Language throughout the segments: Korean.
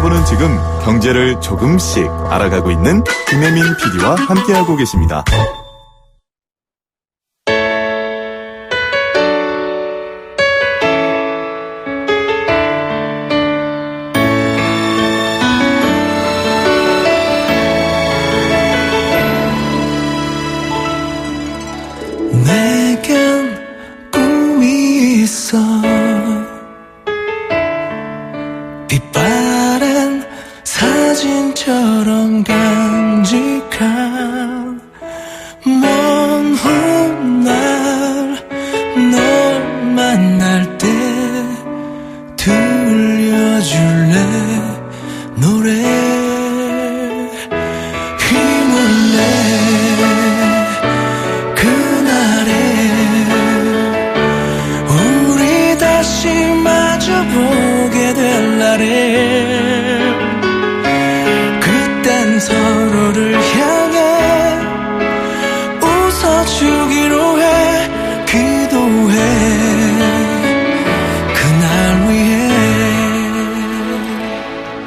여러분은 지금 경제를 조금씩 알아가고 있는 김혜민 PD와 함께하고 계십니다. 내겐 꿈이 있어 빛바랜 사진처럼 간직한 먼 훗날 널 만날 때 들려줄래 노래 힘을 내 보게 될 날에 그땐 서로를 향해 웃어주기로 해 기도해 그날 위해.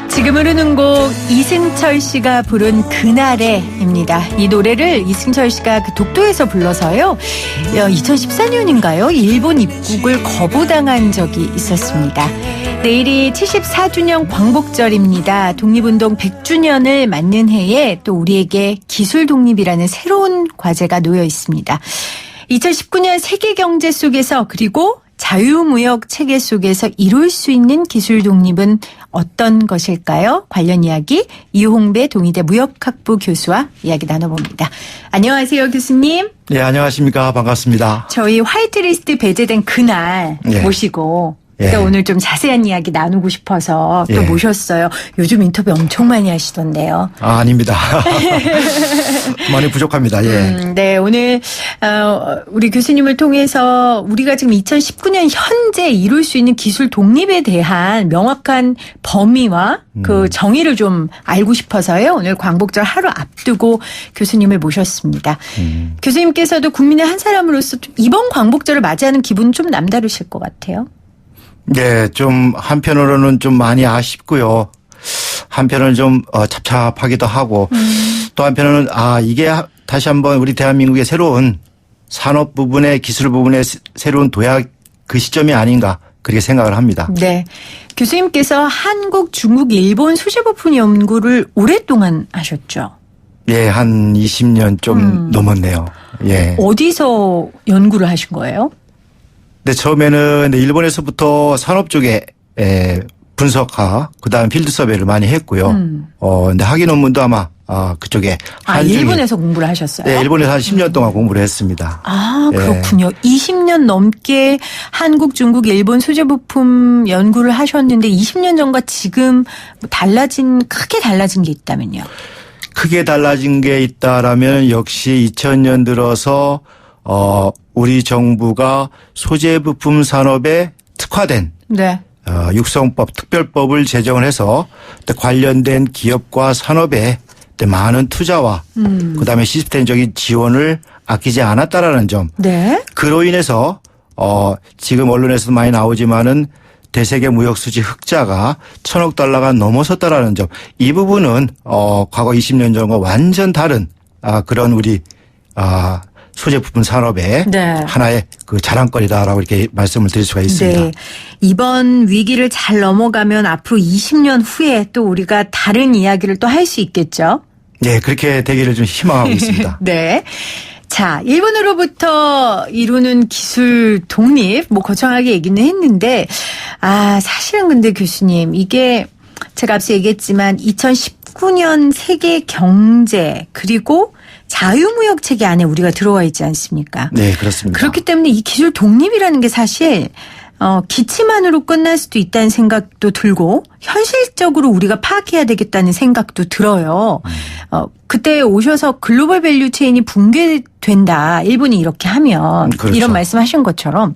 지금 흐르는 곡 이승철 씨가 부른 그날에입니다. 이 노래를 이승철 씨가 그 독도에서 불러서요. 2014년인가요? 일본 입국을 거부당한 적이 있었습니다. 내일이 74주년 광복절입니다. 독립운동 100주년을 맞는 해에 또 우리에게 기술 독립이라는 새로운 과제가 놓여 있습니다. 2019년 세계 경제 속에서 그리고 자유무역 체계 속에서 이룰 수 있는 기술 독립은 어떤 것일까요? 관련 이야기 이홍배 동의대 무역학부 교수와 이야기 나눠봅니다. 안녕하세요, 교수님. 네, 안녕하십니까. 반갑습니다. 저희 화이트리스트 배제된 그날 모시고 또 오늘 좀 자세한 이야기 나누고 싶어서 또 모셨어요. 요즘 인터뷰 엄청 많이 하시던데요. 아닙니다. 많이 부족합니다. 네, 오늘 우리 교수님을 통해서 우리가 지금 2019년 현재 이룰 수 있는 기술 독립에 대한 명확한 범위와 그 정의를 좀 알고 싶어서요. 오늘 광복절 하루 앞두고 교수님을 모셨습니다. 교수님께서도 국민의 한 사람으로서 이번 광복절을 맞이하는 기분은 좀 남다르실 것 같아요. 네, 좀 한편으로는 좀 많이 아쉽고요. 한편으로는 좀 찹찹하기도 하고 또 한편으로는 이게 다시 한번 우리 대한민국의 새로운 산업 부분의 기술 부분의 새로운 도약 그 시점이 아닌가 그렇게 생각을 합니다. 네, 교수님께서 한국, 중국, 일본 소재부품 연구를 오랫동안 하셨죠? 예, 한 20년 좀 넘었네요. 예. 어디서 연구를 하신 거예요? 네, 처음에는 일본에서부터 산업 쪽에 분석하, 그다음 필드 서베이를 많이 했고요. 근데 학위 논문도 아마 그쪽에 일본에서 공부를 하셨어요? 네, 일본에서 한 10년 동안 공부를 했습니다. 그렇군요. 20년 넘게 한국, 중국, 일본 소재부품 연구를 하셨는데 20년 전과 지금 크게 달라진 게 있다면요? 크게 달라진 게 있다라면 역시 2000년 들어서 우리 정부가 소재 부품 산업에 특화된 육성법, 특별법을 제정을 해서 관련된 기업과 산업에 많은 투자와 그다음에 시스템적인 지원을 아끼지 않았다라는 점. 네. 그로 인해서 지금 언론에서도 많이 나오지만은 대세계 무역 수지 흑자가 1,000억 달러가 넘어섰다라는 점. 이 부분은 과거 20년 전과 완전 다른 그런 우리 소재 부품 산업의 하나의 그 자랑거리다라고 이렇게 말씀을 드릴 수가 있습니다. 네. 이번 위기를 잘 넘어가면 앞으로 20년 후에 또 우리가 다른 이야기를 또 할 수 있겠죠? 네, 그렇게 되기를 좀 희망하고 있습니다. 네. 자, 일본으로부터 이루는 기술 독립, 거창하게 얘기는 했는데, 사실은 근데 교수님, 이게 제가 앞서 얘기했지만 2019년 세계 경제, 그리고 자유무역 체계 안에 우리가 들어와 있지 않습니까? 네, 그렇습니다. 그렇기 때문에 이 기술 독립이라는 게 사실 기치만으로 끝날 수도 있다는 생각도 들고 현실적으로 우리가 파악해야 되겠다는 생각도 들어요. 그때 오셔서 글로벌 밸류 체인이 붕괴된다. 일본이 이렇게 하면 그렇죠. 이런 말씀하신 것처럼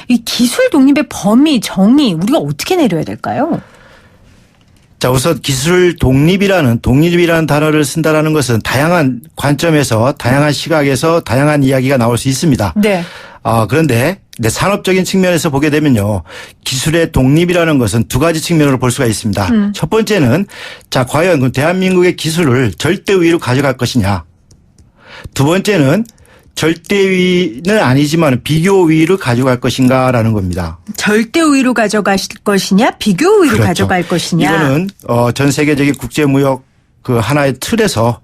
이 기술 독립의 범위, 정의 우리가 어떻게 내려야 될까요? 자, 우선 기술 독립이라는 단어를 쓴다라는 것은 다양한 관점에서 다양한 시각에서 다양한 이야기가 나올 수 있습니다. 네. 그런데 근데 산업적인 측면에서 보게 되면요. 기술의 독립이라는 것은 두 가지 측면으로 볼 수가 있습니다. 첫 번째는 자, 과연 그 대한민국의 기술을 절대위로 가져갈 것이냐. 두 번째는 절대위는 아니지만 비교위로 가져갈 것인가라는 겁니다. 절대위로 가져가실 것이냐, 비교위로 그렇죠. 가져갈 것이냐. 이거는 전 세계적인 국제무역 그 하나의 틀에서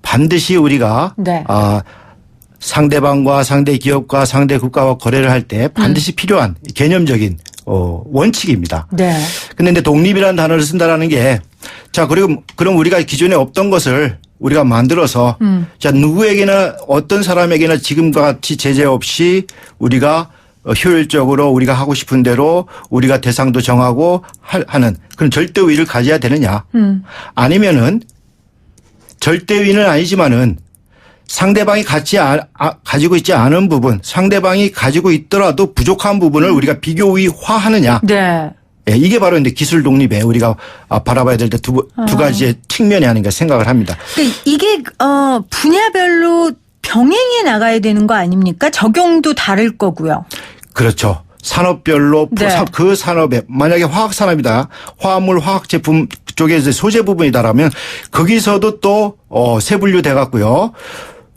반드시 우리가 네. 상대방과 상대 기업과 상대 국가와 거래를 할 때 반드시 필요한 개념적인 원칙입니다. 네. 근데 이제 독립이라는 단어를 쓴다라는 게 자, 그럼 우리가 기존에 없던 것을 우리가 만들어서 자, 누구에게나 어떤 사람에게나 지금과 같이 제재 없이 우리가 효율적으로 우리가 하고 싶은 대로 우리가 대상도 정하고 하는 그런 절대위를 가져야 되느냐. 아니면은 절대위는 아니지만은 상대방이 가지고 있지 않은 부분, 상대방이 가지고 있더라도 부족한 부분을 우리가 비교위화하느냐. 네. 예, 이게 바로 이제 기술 독립에 우리가 바라봐야 될 때 두 가지의 측면이 아닌가 생각을 합니다. 그러니까 이게 분야별로 병행해 나가야 되는 거 아닙니까? 적용도 다를 거고요. 그렇죠. 산업별로 네. 그 산업에 만약에 화학 산업이다. 화합물 화학 제품 쪽에 이제 소재 부분이다라면 거기서도 또 세 분류돼 갖고요.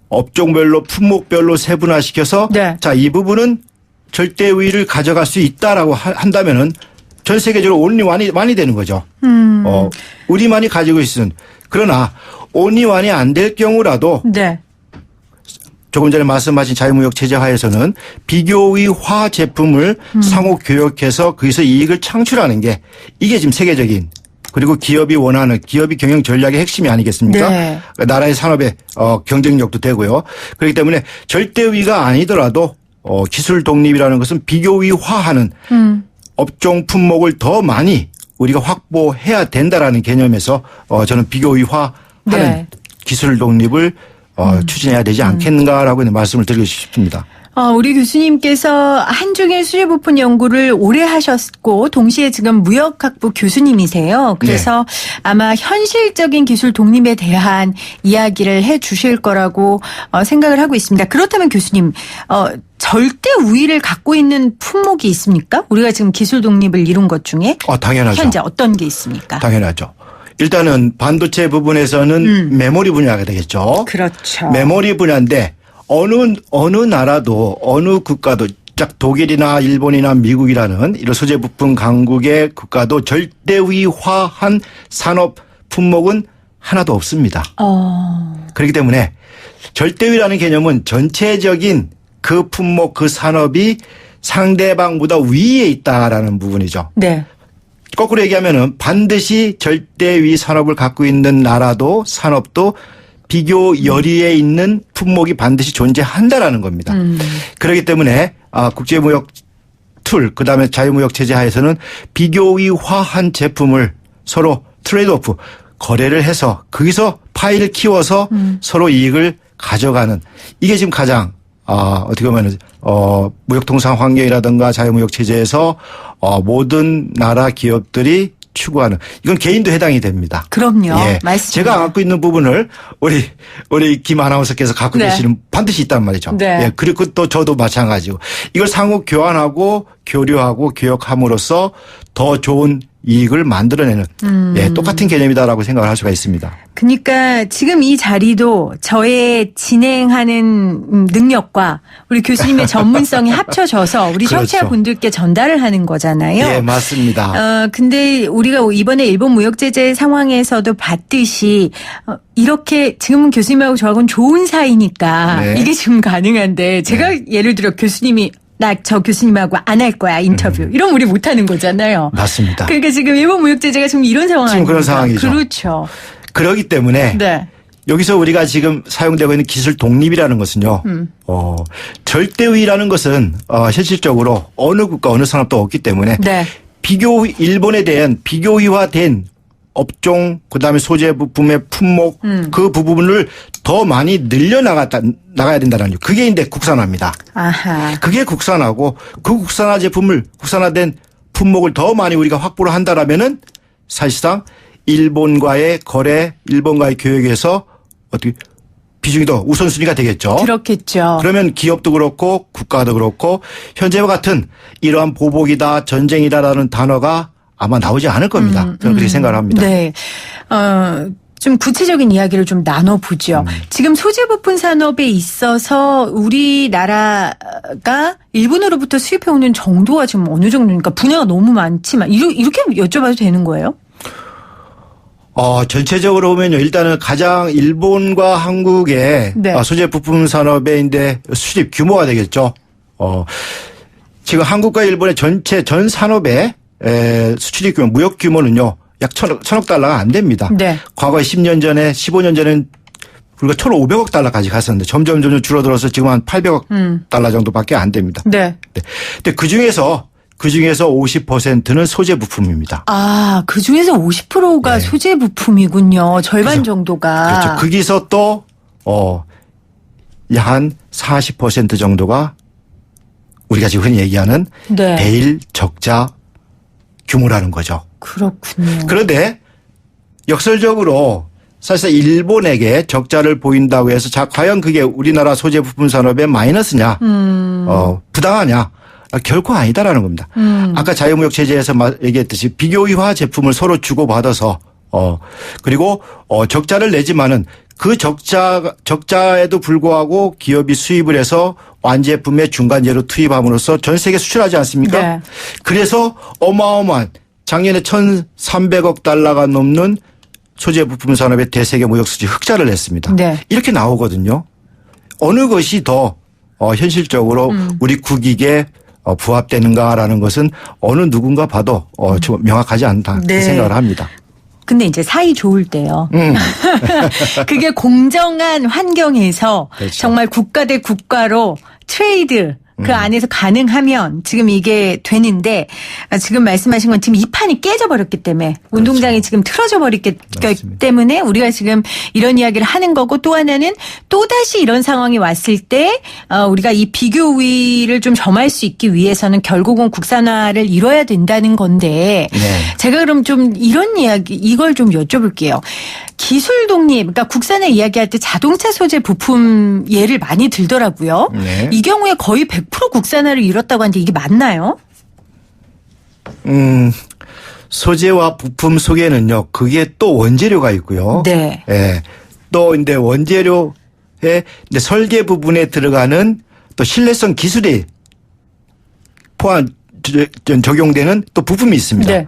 업종별로 품목별로 세분화시켜서 네. 자, 이 부분은 절대위를 가져갈 수 있다라고 한다면은 전 세계적으로 온리완이 되는 거죠. 우리만이 가지고 있는. 그러나 온리완이 안 될 경우라도 네. 조금 전에 말씀하신 자유무역 체제 하에서는 비교위화 제품을 상호 교역해서 거기서 이익을 창출하는 게 이게 지금 세계적인 그리고 기업이 원하는 기업이 경영 전략의 핵심이 아니겠습니까? 네. 나라의 산업의 경쟁력도 되고요. 그렇기 때문에 절대위가 아니더라도 기술 독립이라는 것은 비교위화하는 업종 품목을 더 많이 우리가 확보해야 된다라는 개념에서 저는 비교위화하는 네. 기술 독립을 추진해야 되지 않겠는가라고 말씀을 드리고 싶습니다. 우리 교수님께서 한중일 수제부품 연구를 오래 하셨고 동시에 지금 무역학부 교수님이세요. 그래서 아마 현실적인 기술 독립에 대한 이야기를 해 주실 거라고 생각을 하고 있습니다. 그렇다면 교수님 절대 우위를 갖고 있는 품목이 있습니까? 우리가 지금 기술 독립을 이룬 것 중에 당연하죠. 현재 어떤 게 있습니까? 당연하죠. 일단은 반도체 부분에서는 메모리 분야가 되겠죠. 그렇죠. 메모리 분야인데 어느 나라도 어느 국가도 짝 독일이나 일본이나 미국이라는 이런 소재 부품 강국의 국가도 절대위화한 산업 품목은 하나도 없습니다. 그렇기 때문에 절대위라는 개념은 전체적인 그 품목 그 산업이 상대방보다 위에 있다라는 부분이죠. 네. 거꾸로 얘기하면은 반드시 절대위 산업을 갖고 있는 나라도 산업도 비교 열의에 있는 품목이 반드시 존재한다라는 겁니다. 그렇기 때문에 국제무역 툴 그다음에 자유무역 체제 하에서는 비교위화한 제품을 서로 트레이드오프 거래를 해서 거기서 파이를 키워서 서로 이익을 가져가는 이게 지금 가장 어떻게 보면 무역통상 환경이라든가 자유무역 체제에서 모든 나라 기업들이 추구하는 이건 개인도 해당이 됩니다. 그럼요. 예. 맞습니다. 제가 갖고 있는 부분을 우리 김 아나운서께서 갖고 네. 계시는 반드시 있단 말이죠. 네. 예. 그리고 또 저도 마찬가지고 이걸 상호 교환하고 교류하고 교역함으로써 더 좋은 이익을 만들어내는 예, 똑같은 개념이다라고 생각을 할 수가 있습니다. 그러니까 지금 이 자리도 저의 진행하는 능력과 우리 교수님의 전문성이 합쳐져서 우리 그렇죠. 청취자분들께 전달을 하는 거잖아요. 예, 맞습니다. 근데 우리가 이번에 일본 무역 제재 상황에서도 봤듯이 이렇게 지금은 교수님하고 저하고는 좋은 사이니까 네. 이게 지금 가능한데 제가 예를 들어 교수님이 나 저 교수님하고 안 할 거야 인터뷰 이러면 우리 못 하는 거잖아요. 맞습니다. 그러니까 지금 일본 무역 제재가 지금 이런 상황 지금 그런 아닙니까? 상황이죠. 그렇죠. 그렇기 때문에 네. 여기서 우리가 지금 사용되고 있는 기술 독립이라는 것은요. 절대위라는 것은 현실적으로 어느 국가 어느 산업도 없기 때문에 네. 일본에 대한 비교위화된 업종 그다음에 소재 부품의 품목 그 부분을 더 많이 나가야 된다는 거. 그게 이제 국산화입니다. 아하. 그게 국산화고 그 국산화 제품을 국산화된 품목을 더 많이 우리가 확보를 한다라면은 사실상 일본과의 거래, 일본과의 교역에서 어떻게 비중이 더 우선순위가 되겠죠. 그렇겠죠. 그러면 기업도 그렇고 국가도 그렇고 현재와 같은 이러한 보복이다 전쟁이다라는 단어가 아마 나오지 않을 겁니다. 저는 그렇게 생각을 합니다. 네. 좀 구체적인 이야기를 좀 나눠보죠. 지금 소재 부품 산업에 있어서 우리나라가 일본으로부터 수입해오는 정도가 지금 어느 정도니까 분야가 너무 많지만 이렇게 여쭤봐도 되는 거예요? 전체적으로 보면요. 일단은 가장 일본과 한국의 네. 소재 부품 산업의 이제 수입 규모가 되겠죠. 지금 한국과 일본의 전체 전 산업의 수출입 규모, 무역 규모는요. 약 천억 달러가 안 됩니다. 네. 과거 10년 전에, 15년 전에는 우리가 1,500억 달러까지 갔었는데 점점 줄어들어서 지금 한 800억 달러 정도밖에 안 됩니다. 네. 근데 그 중에서 50%는 소재 부품입니다. 아, 그 중에서 50%가 네. 소재 부품이군요. 절반 정도가. 그렇죠. 거기서 또, 약 한 40% 정도가 우리가 지금 흔히 얘기하는 네. 대일 적자 규모라는 거죠. 그렇군요. 그런데 역설적으로 사실상 일본에게 적자를 보인다고 해서 과연 그게 우리나라 소재 부품 산업의 마이너스냐, 부당하냐? 결코 아니다라는 겁니다. 아까 자유무역 체제에서 얘기했듯이 비교이화 제품을 서로 주고받아서 그리고 적자를 내지만은 그 적자에도 불구하고 기업이 수입을 해서 완제품의 중간재로 투입함으로써 전 세계 수출하지 않습니까? 네. 그래서 어마어마한 작년에 1,300억 달러가 넘는 소재 부품 산업의 대세계 무역 수지 흑자를 냈습니다. 네. 이렇게 나오거든요. 어느 것이 더 현실적으로 우리 국익에 부합되는가라는 것은 어느 누군가 봐도 좀 명확하지 않다 네. 생각을 합니다. 근데 이제 사이 좋을 때요. 그게 공정한 환경에서 그렇죠. 정말 국가 대 국가로 트레이드 그 안에서 가능하면 지금 이게 되는데 지금 말씀하신 건 지금 이 판이 깨져버렸기 때문에 운동장이 지금 틀어져 버렸기 맞습니다. 때문에 우리가 지금 이런 이야기를 하는 거고 또 하나는 또다시 이런 상황이 왔을 때 우리가 이 비교 우위를 좀 점할 수 있기 위해서는 결국은 국산화를 이뤄야 된다는 건데 네. 제가 그럼 좀 이런 이야기 이걸 좀 여쭤볼게요. 기술 독립, 그러니까 국산화 이야기할 때 자동차 소재 부품 예를 많이 들더라고요. 네. 이 경우에 거의 100% 국산화를 이뤘다고 하는데 이게 맞나요? 소재와 부품 속에는요, 그게 또 원재료가 있고요. 네. 예. 또 이제 원재료의 이제 설계 부분에 들어가는 또 신뢰성 기술이 적용되는 또 부품이 있습니다. 네.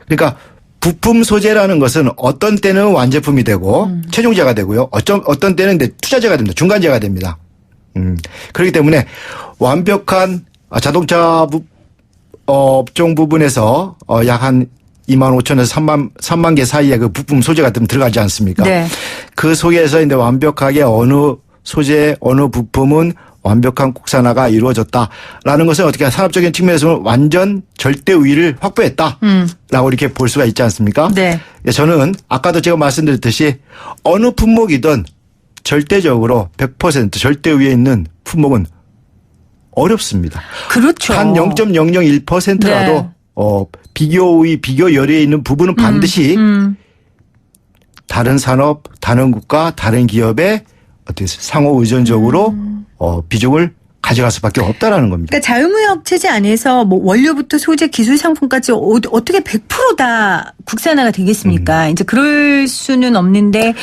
그러니까 부품 소재라는 것은 어떤 때는 완제품이 되고 최종재가 되고요. 어떤 때는 이제 투자재가 됩니다. 중간재가 됩니다. 그렇기 때문에 완벽한 자동차 업종 부분에서 약 한 25,000에서 3만 개 사이에 그 부품 소재가 좀 들어가지 않습니까? 네. 그 속에서 이제 완벽하게 어느 소재, 어느 부품은 완벽한 국산화가 이루어졌다라는 것은 어떻게 산업적인 측면에서는 완전 절대 우위를 확보했다라고 이렇게 볼 수가 있지 않습니까? 네. 저는 아까도 제가 말씀드렸듯이 어느 품목이든 절대적으로 100% 절대 위에 있는 품목은 어렵습니다. 그렇죠. 한 0.001%라도 네. 비교 우위, 비교 열에 있는 부분은 반드시 다른 산업, 다른 국가, 다른 기업의 어떻게 상호 의존적으로 비중을 가져갈 수밖에 없다라는 겁니다. 그러니까 자유무역 체제 안에서 뭐 원료부터 소재, 기술 상품까지 어떻게 100% 다 국산화가 되겠습니까? 이제 그럴 수는 없는데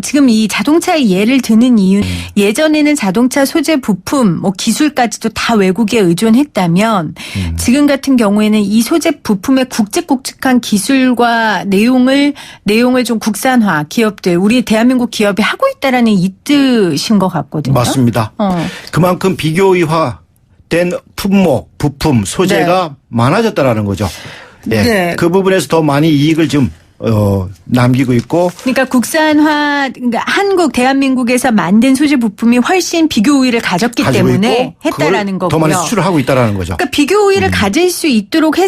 지금 이 자동차의 예를 드는 이유 예전에는 자동차 소재 부품, 뭐 기술까지도 다 외국에 의존했다면 지금 같은 경우에는 이 소재 부품의 굵직굵직한 기술과 내용을 좀 국산화 기업들 우리 대한민국 기업이 하고 있다라는 이 뜻인 것 같거든요. 맞습니다. 그만큼 비교이화된 품목, 부품, 소재가 많아졌다라는 거죠. 예. 네. 그 부분에서 더 많이 이익을 좀 남기고 있고. 그러니까 국산화, 그러니까 한국, 대한민국에서 만든 소재 부품이 훨씬 비교 우위를 가졌기 가지고 때문에 있고 했다라는 그걸 거고요. 더 많이 수출을 하고 있다라는 거죠. 그러니까 비교 우위를 가질 수 있도록 할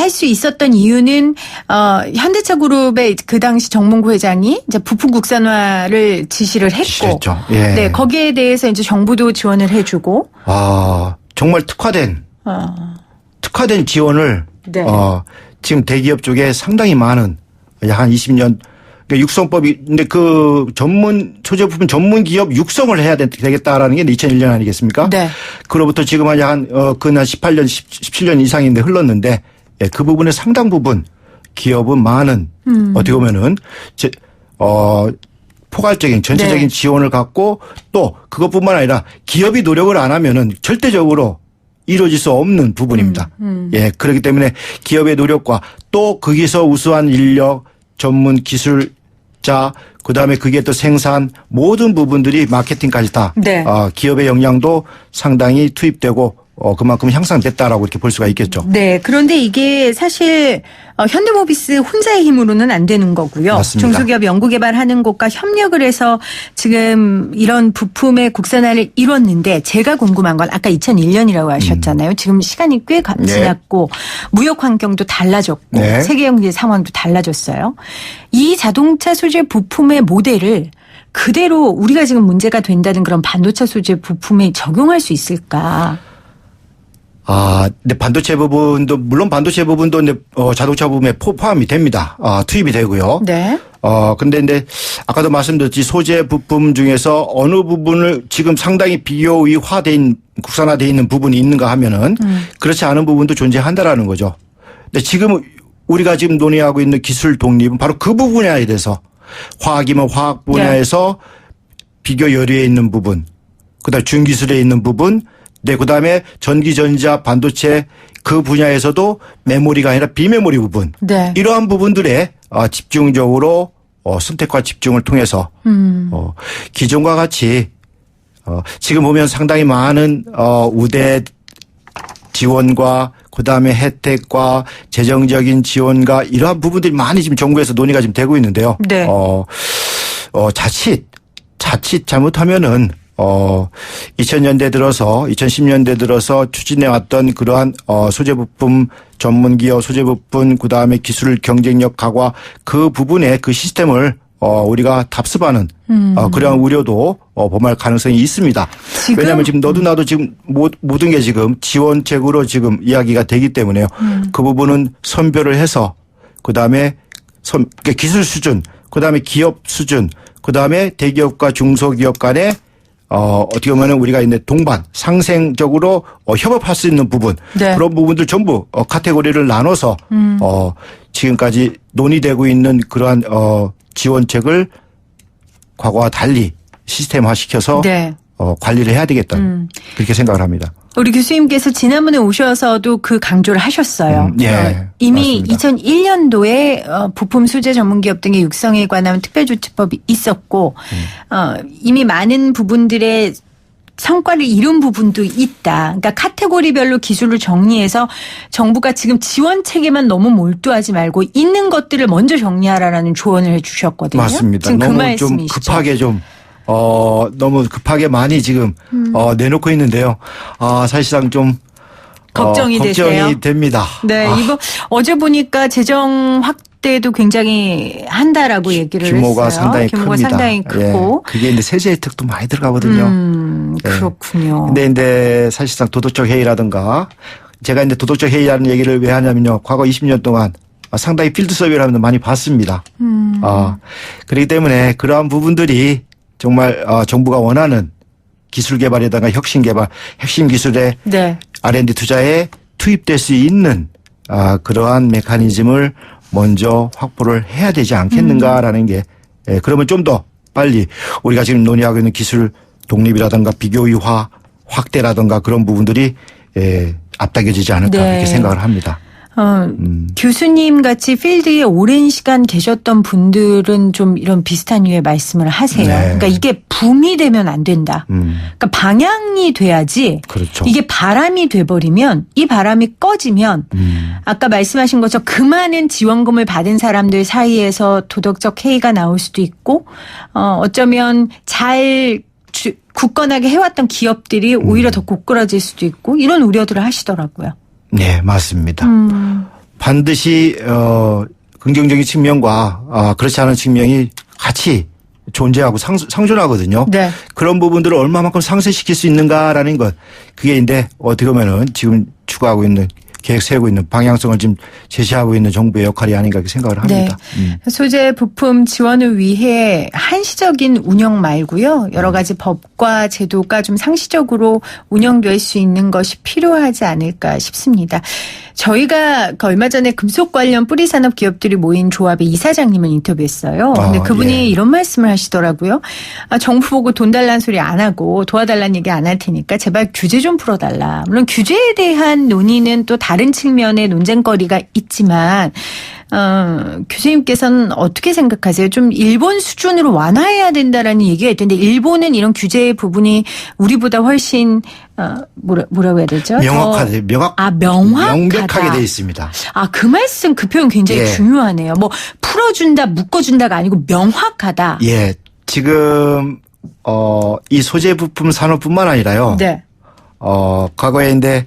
수 있었던 이유는 현대차 그룹의 그 당시 정몽구 회장이 이제 부품 국산화를 지시를 했고, 지시했죠. 예. 네 거기에 대해서 이제 정부도 지원을 해주고, 정말 특화된 지원을 네. 지금 대기업 쪽에 상당히 많은 약 한 20년 그러니까 육성법인데 그 소재 부품 전문 기업 육성을 해야 되겠다라는 게 2001년 아니겠습니까? 네. 그로부터 지금 한 18년, 17년 이상인데 흘렀는데 예, 그 부분의 상당 부분 기업은 많은 어떻게 보면은 포괄적인 전체적인 네. 지원을 갖고 또 그것뿐만 아니라 기업이 노력을 안 하면은 절대적으로 이루어질 수 없는 부분입니다. 예, 그렇기 때문에 기업의 노력과 또 거기서 우수한 인력, 전문 기술자, 그다음에 그게 또 생산 모든 부분들이 마케팅까지 다 네. 기업의 역량도 상당히 투입되고 그만큼 향상됐다라고 이렇게 볼 수가 있겠죠. 네. 그런데 이게 사실 현대모비스 혼자의 힘으로는 안 되는 거고요. 맞습니다. 중소기업 연구개발하는 곳과 협력을 해서 지금 이런 부품의 국산화를 이뤘는데 제가 궁금한 건 아까 2001년이라고 하셨잖아요. 지금 시간이 꽤 네. 지났고 무역 환경도 달라졌고 네. 세계 경제 상황도 달라졌어요. 이 자동차 소재 부품의 모델을 그대로 우리가 지금 문제가 된다는 그런 반도체 소재 부품에 적용할 수 있을까? 근데 반도체 부분도 물론 반도체 부분도 자동차 부분에 포함이 됩니다. 투입이 되고요. 네. 근데 아까도 말씀드렸지 소재 부품 중에서 어느 부분을 지금 상당히 비효율화된 국산화되어 있는 부분이 있는가 하면은 그렇지 않은 부분도 존재한다라는 거죠. 근데 지금 우리가 지금 논의하고 있는 기술 독립은 바로 그 분야에 대해서 화학이면 화학 분야에서 비교 여류에 있는 부분, 그다음 중기술에 있는 부분, 네, 그다음에 전기 전자 반도체 그 분야에서도 메모리가 아니라 비메모리 부분. 네. 이러한 부분들에 집중적으로 선택과 집중을 통해서 기존과 같이 지금 보면 상당히 많은 우대 지원과 그다음에 혜택과 재정적인 지원과 이러한 부분들이 많이 지금 정부에서 논의가 지금 되고 있는데요. 네. 자칫 잘못하면은 2000년대 들어서 2010년대 들어서 추진해 왔던 그러한 소재 부품 전문 기업 소재 부품 그다음에 기술 경쟁력 강화 그 부분에 그 시스템을 우리가 답습하는 그러한 우려도 범할 가능성이 있습니다. 왜냐하면 지금 너도 나도 지금 모든 게 지금 지원책으로 지금 이야기가 되기 때문에요. 그 부분은 선별을 해서 그다음에 그러니까 기술 수준, 그다음에 기업 수준, 그다음에 대기업과 중소기업 간에 어떻게 보면 우리가 이제 동반, 상생적으로 협업할 수 있는 부분, 네. 그런 부분들 전부 카테고리를 나눠서 지금까지 논의되고 있는 그러한 지원책을 과거와 달리 시스템화시켜서 네. 관리를 해야 되겠다. 그렇게 생각을 합니다. 우리 교수님께서 지난번에 오셔서도 그 강조를 하셨어요. 예, 이미 맞습니다. 2001년도에 부품 수제 전문기업 등의 육성에 관한 특별조치법이 있었고 이미 많은 부분들의 성과를 이룬 부분도 있다. 그러니까 카테고리별로 기술을 정리해서 정부가 지금 지원 체계만 너무 몰두하지 말고 있는 것들을 먼저 정리하라라는 조언을 해 주셨거든요. 맞습니다. 지금 그 너무 좀 말씀이시죠. 급하게 너무 급하게 많이 지금 내놓고 있는데요. 사실상 좀 걱정이 되세요? 걱정이 됩니다. 네, 이거 어제 보니까 재정 확대도 굉장히 한다라고 얘기를 규모가 했어요. 상당히 규모가 큽니다. 상당히 크고. 예, 그게 이제 세제 혜택도 많이 들어가거든요. 예. 그렇군요. 근데 사실상 도덕적 해이라든가 제가 이제 도덕적 해이라는 얘기를 왜 하냐면요. 과거 20년 동안 상당히 필드 서비를 하면서 많이 봤습니다. 그렇기 때문에 그러한 부분들이 정말 정부가 원하는 기술 개발에다가 혁신 개발, 핵심 기술의 네. R&D 투자에 투입될 수 있는 그러한 메커니즘을 먼저 확보를 해야 되지 않겠는가라는 게 그러면 좀 더 빨리 우리가 지금 논의하고 있는 기술 독립이라든가 비교유화 확대라든가 그런 부분들이 앞당겨지지 않을까 네. 그렇게 생각을 합니다. 교수님 같이 필드에 오랜 시간 계셨던 분들은 좀 이런 비슷한 류의 말씀을 하세요. 네. 그러니까 이게 붐이 되면 안 된다. 그러니까 방향이 돼야지. 그렇죠. 이게 바람이 돼버리면 이 바람이 꺼지면 아까 말씀하신 것처럼 그 많은 지원금을 받은 사람들 사이에서 도덕적 해이가 나올 수도 있고 어쩌면 잘 굳건하게 해왔던 기업들이 오히려 더 고꾸라질 수도 있고 이런 우려들을 하시더라고요. 네, 맞습니다. 반드시 긍정적인 측면과 그렇지 않은 측면이 같이 존재하고 상존하거든요. 네. 그런 부분들을 얼마만큼 상쇄시킬 수 있는가라는 것. 그게 이제 어떻게 보면은 지금 추구하고 있는 계획 세우고 있는 방향성을 지금 제시하고 있는 정부의 역할이 아닌가 이렇게 생각을 합니다. 소재 부품 지원을 위해 한시적인 운영 말고요. 여러 가지 법과 제도가 좀 상시적으로 운영될 수 있는 것이 필요하지 않을까 싶습니다. 저희가 얼마 전에 금속 관련 뿌리산업 기업들이 모인 조합의 이사장님을 인터뷰했어요. 근데 그분이 예. 이런 말씀을 하시더라고요. 정부 보고 돈 달라는 소리 안 하고 도와달라는 얘기 안 할 테니까 제발 규제 좀 풀어달라. 물론 규제에 대한 논의는 또 다른 측면의 논쟁거리가 있지만 교수님께서는 어떻게 생각하세요? 좀 일본 수준으로 완화해야 된다라는 얘기가 있던데 일본은 이런 규제 부분이 우리보다 훨씬 뭐라고 해야 되죠? 명확하게 명백하게 돼 있습니다. 그 말씀 그 표현 굉장히 예. 중요하네요. 뭐 풀어준다, 묶어준다가 아니고 명확하다. 예, 지금 이 소재 부품 산업뿐만 아니라요. 네. 과거에 이제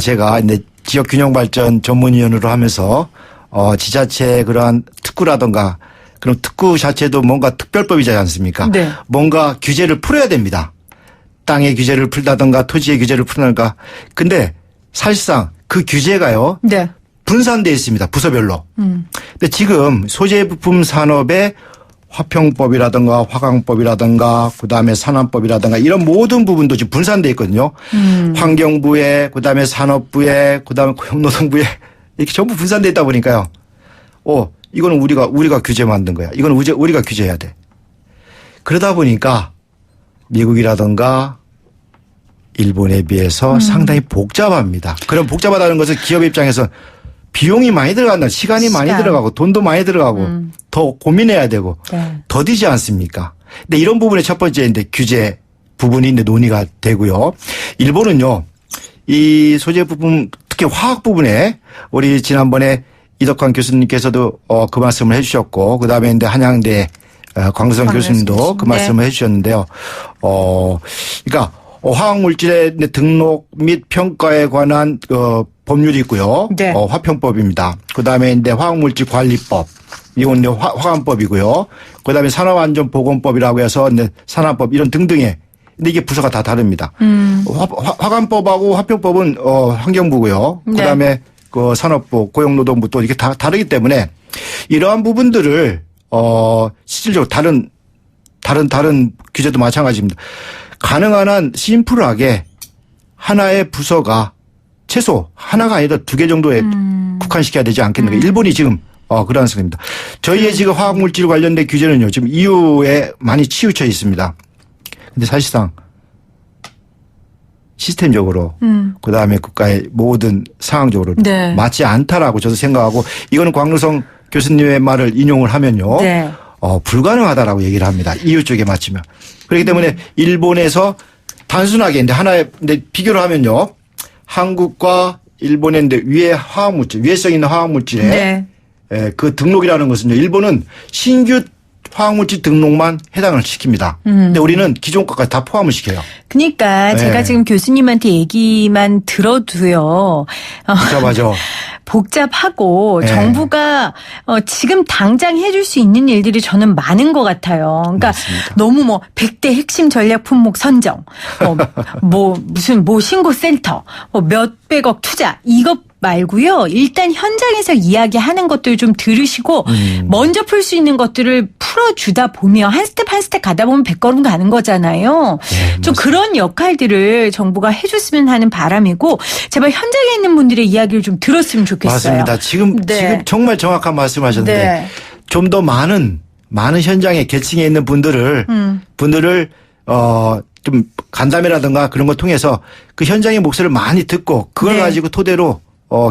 제가 이제 지역 균형 발전 전문위원으로 하면서 지자체 그러한 특구라든가 그런 특구 자체도 뭔가 특별법이지 않습니까? 네. 뭔가 규제를 풀어야 됩니다. 땅의 규제를 풀다든가 토지의 규제를 풀다든가. 근데 사실상 그 규제가요. 네. 분산되어 있습니다. 부서별로. 근데 지금 소재 부품 산업의 화평법이라든가 화강법이라든가 그다음에 산안법이라든가 이런 모든 부분도 지금 분산되어 있거든요. 환경부에 그다음에 산업부에 그다음에 고용노동부에 이렇게 전부 분산되어 있다 보니까요. 이거는 우리가 규제 만든 거야. 이건 우리가 규제해야 돼. 그러다 보니까 미국이라든가 일본에 비해서 상당히 복잡합니다. 그럼 복잡하다는 것은 기업 입장에서 비용이 많이 들어간다. 시간이 많이 들어가고 돈도 많이 들어가고 더 고민해야 되고 네. 더디지 않습니까? 근데 이런 부분의 첫 번째 이제 규제 부분이 이제 논의가 되고요. 일본은요. 이 소재 부분 특히 화학 부분에 우리 지난번에 이덕환 교수님께서도 그 말씀을 해 주셨고 그다음에 이제 한양대 광수성 교수님도 그 말씀을 해 주셨는데요. 그러니까 화학물질의 등록 및 평가에 관한 법률이 있고요. 네. 화평법입니다. 그다음에 이제 화학물질 관리법. 이건 이제 화관법이고요. 그다음에 산업안전보건법이라고 해서 이제 산업법 이런 등등의 근데 이게 부서가 다 다릅니다. 화관법하고 화평법은 환경부고요. 네. 그다음에 그 산업부, 고용노동부 또 이게 다 다르기 때문에 이러한 부분들을 실질적으로 다른 규제도 마찬가지입니다. 가능한 한 심플하게 하나의 부서가 최소 하나가 아니라 2개 정도에 국한시켜야 되지 않겠는가. 일본이 지금 그러한 상황입니다. 저희의 지금 화학물질 관련된 규제는요. 지금 EU에 많이 치우쳐 있습니다. 근데 사실상 시스템적으로 그다음에 국가의 모든 상황적으로 네. 맞지 않다라고 저도 생각하고 이거는 광루성 교수님의 말을 인용을 하면요. 네. 불가능하다라고 얘기를 합니다. EU 쪽에 맞추면. 그렇기 때문에 일본에서 단순하게 이제 하나의 이제 비교를 하면요. 한국과 일본의 이제 위해성 있는 화학물질에 네. 그 등록이라는 것은요. 일본은 신규 화학물질 등록만 해당을 시킵니다. 근데 우리는 기존 것까지 다 포함을 시켜요. 그러니까 제가 지금 교수님한테 얘기만 들어도요. 복잡하죠. 복잡하고 네. 정부가 지금 당장 해줄 수 있는 일들이 저는 많은 것 같아요. 그러니까 맞습니다. 너무 100대 핵심 전략 품목 선정, 무슨 신고센터, 몇백억 투자 이것 말고요. 일단 현장에서 이야기하는 것들 좀 들으시고 먼저 풀 수 있는 것들을 풀어주다 보면 한 스텝 한 스텝 가다 보면 100걸음 가는 거잖아요. 네, 좀 그런 역할들을 정부가 해줬으면 하는 바람이고 제발 현장에 있는 분들의 이야기를 좀 들었으면 좋겠어요. 맞습니다. 지금 정말 정확한 말씀하셨는데 네. 좀 더 많은 현장에 계층에 있는 분들을 좀 간담회라든가 그런 걸 통해서 그 현장의 목소리를 많이 듣고 그걸 네. 가지고 토대로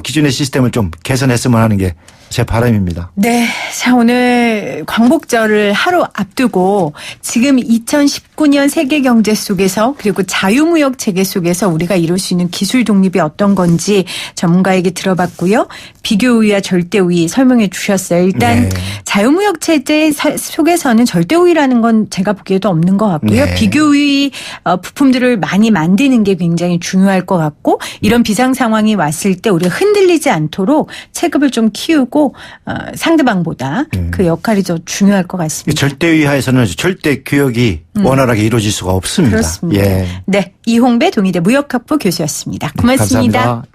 기존의 시스템을 좀 개선했으면 하는 게 제 바람입니다. 네. 자, 오늘 광복절을 하루 앞두고 지금 2019년 세계 경제 속에서 그리고 자유무역 체계 속에서 우리가 이룰 수 있는 기술 독립이 어떤 건지 전문가에게 들어봤고요. 비교우위와 절대우위 설명해 주셨어요. 일단 네. 자유무역 체제 속에서는 절대우위라는 건 제가 보기에도 없는 것 같고요. 네. 비교우위 부품들을 많이 만드는 게 굉장히 중요할 것 같고 이런 비상 상황이 왔을 때 우리가 흔들리지 않도록 체급을 좀 키우고 상대방보다 그 역할이 더 중요할 것 같습니다. 절대위 하에서는 절대 교역이 원활하게 이루어질 수가 없습니다. 그렇습니다. 예. 네, 이홍배 동의대 무역학부 교수였습니다. 고맙습니다. 감사합니다.